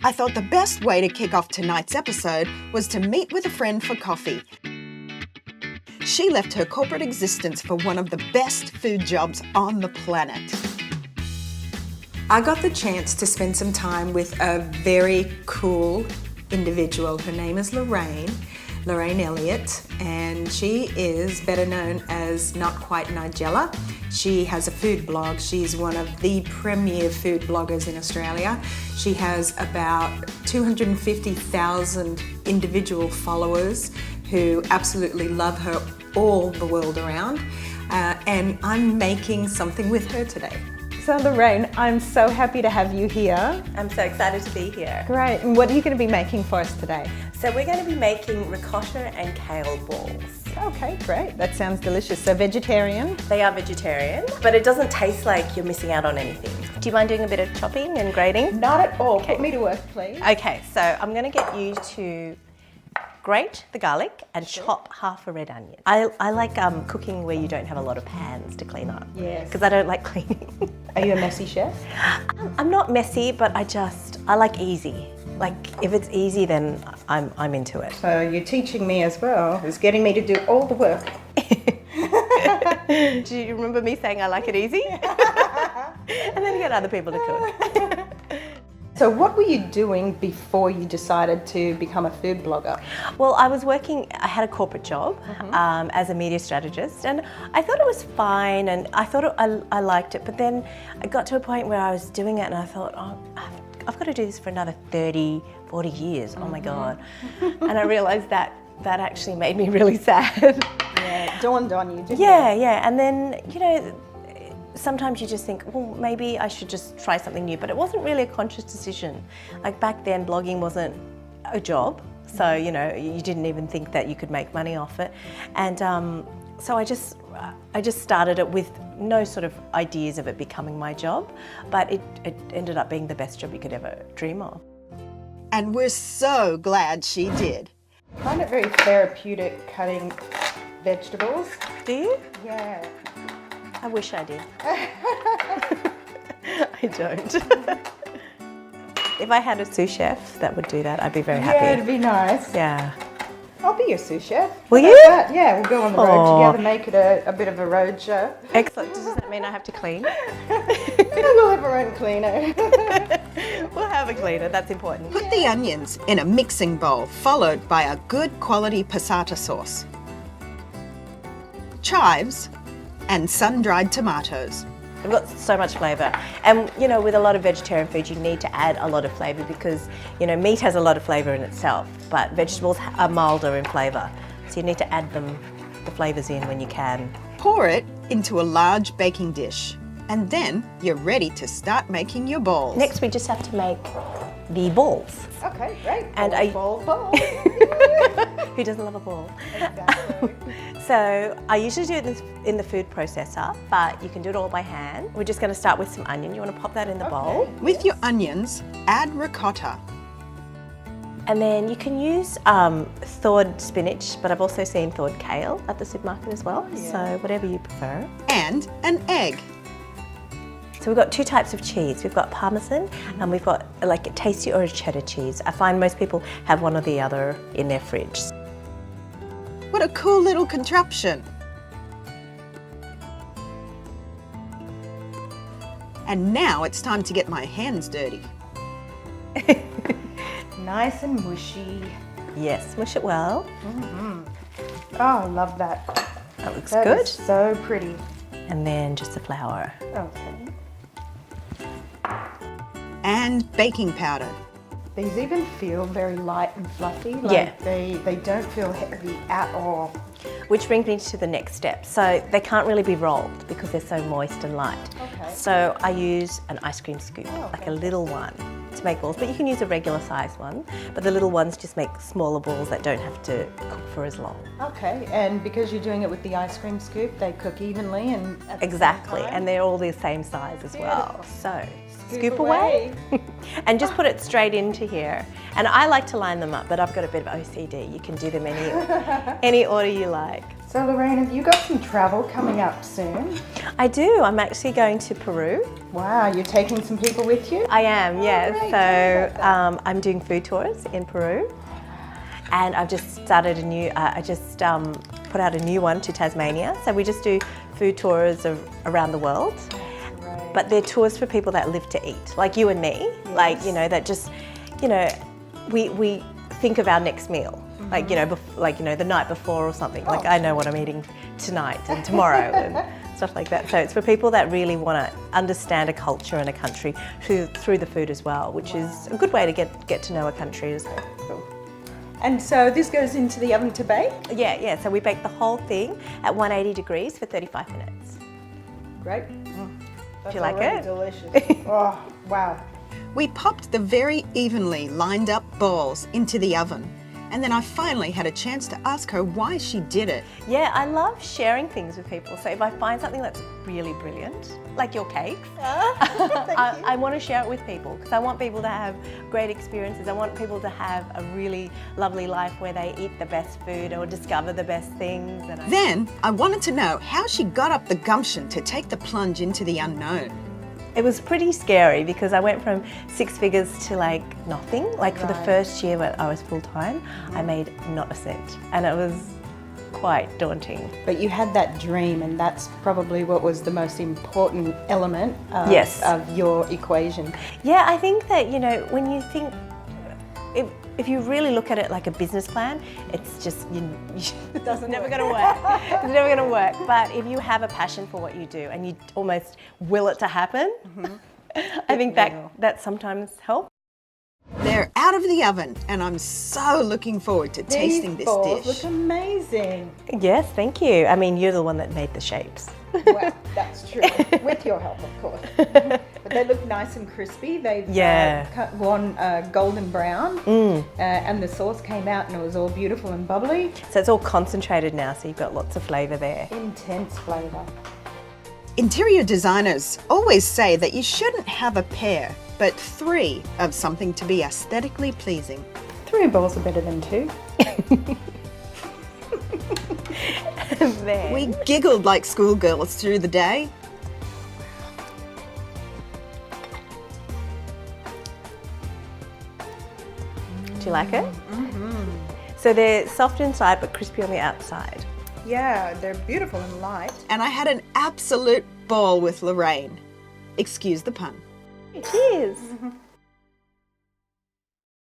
I thought the best way to kick off tonight's episode was to meet with a friend for coffee. She left her corporate existence for one of the best food jobs on the planet. I got the chance to spend some time with a very cool individual. Her name is Lorraine Elliott, and she is better known as Not Quite Nigella. She has a food blog. She's one of the premier food bloggers in Australia. She has about 250,000 individual followers who absolutely love her all the world around. And I'm making something with her today. So Lorraine, I'm so happy to have you here. I'm so excited to be here. Great. And what are you going to be making for us today? So we're going to be making ricotta and kale balls. Okay, great. That sounds delicious. So vegetarian? They are vegetarian, but it doesn't taste like you're missing out on anything. Do you mind doing a bit of chopping and grating? Not at all. Okay. Put me to work, please. Okay, so I'm going to get you to grate the garlic and chop half a red onion. I like cooking where you don't have a lot of pans to clean up. Yes. Because I don't like cleaning. Are you a messy chef? I'm not messy, but I like easy. Like if it's easy, then I'm into it. So you're teaching me as well, is getting me to do all the work. Do you remember me saying I like it easy? And then you get other people to cook. So what were you doing before you decided to become a food blogger? Well, I had a corporate job as a media strategist, and I thought it was fine, and I thought I liked it, but then I got to a point where I was doing it and I thought, oh, I've got to do this for another 30, 40 years, oh my God. And I realized that actually made me really sad. Yeah, it dawned on you, didn't it? Yeah, and then, sometimes you just think, well, maybe I should just try something new, but it wasn't really a conscious decision. Like back then, blogging wasn't a job, so you didn't even think that you could make money off it. And so I just started it with no sort of ideas of it becoming my job, but it ended up being the best job you could ever dream of. And we're so glad she did. I find it very therapeutic cutting vegetables. Do you? Yeah. I wish I did. I don't. If I had a sous chef that would do that, I'd be very happy. Yeah, it'd be nice. Yeah. I'll be your sous chef. Will How you? about that? Yeah, we'll go on the road together, make it a bit of a road show. Excellent. Does that mean I have to clean? We'll have our own cleaner. We'll have a cleaner, that's important. Put the onions in a mixing bowl, followed by a good quality passata sauce, chives, and sun-dried tomatoes. They've got so much flavour. And with a lot of vegetarian food, you need to add a lot of flavour because, meat has a lot of flavour in itself, but vegetables are milder in flavour. So you need to add the flavours in when you can. Pour it into a large baking dish, and then you're ready to start making your balls. Next, we just have to make the balls. Okay, great. And ball. Who doesn't love a ball? Exactly. So I usually do it in the food processor, but you can do it all by hand. We're just going to start with some onion. You want to pop that in the bowl. With your onions, add ricotta. And then you can use thawed spinach, but I've also seen thawed kale at the supermarket as well. Yeah. So whatever you prefer. And an egg. So we've got two types of cheese. We've got Parmesan and we've got like a tasty or a cheddar cheese. I find most people have one or the other in their fridge. What a cool little contraption. And now it's time to get my hands dirty. Nice and mushy. Yes, mush it well. Oh, I love that. That looks That good. is so pretty. And then just the flour. Okay. And baking powder. These even feel very light and fluffy. Like Yeah. They don't feel heavy at all. Which brings me to the next step. So they can't really be rolled because they're so moist and light. Okay. So I use an ice cream scoop, like a little one, to make balls. But you can use a regular size one. But the little ones just make smaller balls that don't have to cook for as long. Okay, and because you're doing it with the ice cream scoop, they cook evenly and at the same Exactly, time? and they're all the same size as well. Beautiful. So Scoop scoop away. away and just put it straight into here. And I like to line them up, but I've got a bit of OCD. You can do them any order you like. So Lorraine, have you got some travel coming up soon? I do. I'm actually going to Peru. Wow, you're taking some people with you? I am, yes. Great. So I'm doing food tours in Peru, and I've just started a new. I just put out a new one to Tasmania. So we just do food tours around the world, but they're tours for people that live to eat, like you and me. Yes. Like that just, we think of our next meal. Like, the night before or something. Like, I know what I'm eating tonight and tomorrow and stuff like that. So it's for people that really want to understand a culture and a country through the food as well, which is a good way to get to know a country as well. Cool. And so this goes into the oven to bake? Yeah. So we bake the whole thing at 180 degrees for 35 minutes. Great. Do you like it? Delicious. Oh, wow. We popped the very evenly lined up balls into the oven. And then I finally had a chance to ask her why she did it. Yeah, I love sharing things with people. So if I find something that's really brilliant, like your cake, I want to share it with people because I want people to have great experiences. I want people to have a really lovely life where they eat the best food or discover the best things. Then I wanted to know how she got up the gumption to take the plunge into the unknown. It was pretty scary because I went from 6 figures to like nothing. Like for the first year when I was full-time, I made not a cent. And it was quite daunting. But you had that dream, and that's probably what was the most important element of your equation. Yeah, I think that, when you think, if you really look at it like a business plan, it's just, it's never going to work. It's never going to work. But if you have a passion for what you do and you almost will it to happen, I think that sometimes helps. They're out of the oven, and I'm so looking forward to tasting this balls dish. Look amazing. Yes, thank you. I mean, you're the one that made the shapes. Well, that's true. With your help, of course. But they look nice and crispy. They've gone golden brown, and the sauce came out, and it was all beautiful and bubbly. So it's all concentrated now, so you've got lots of flavour there. Intense flavour. Interior designers always say that you shouldn't have a pair, but 3 of something to be aesthetically pleasing. 3 balls are better than 2. We giggled like schoolgirls through the day. Do you like it? So they're soft inside but crispy on the outside. Yeah, they're beautiful and light. And I had an absolute ball with Lorraine. Excuse the pun. Cheers!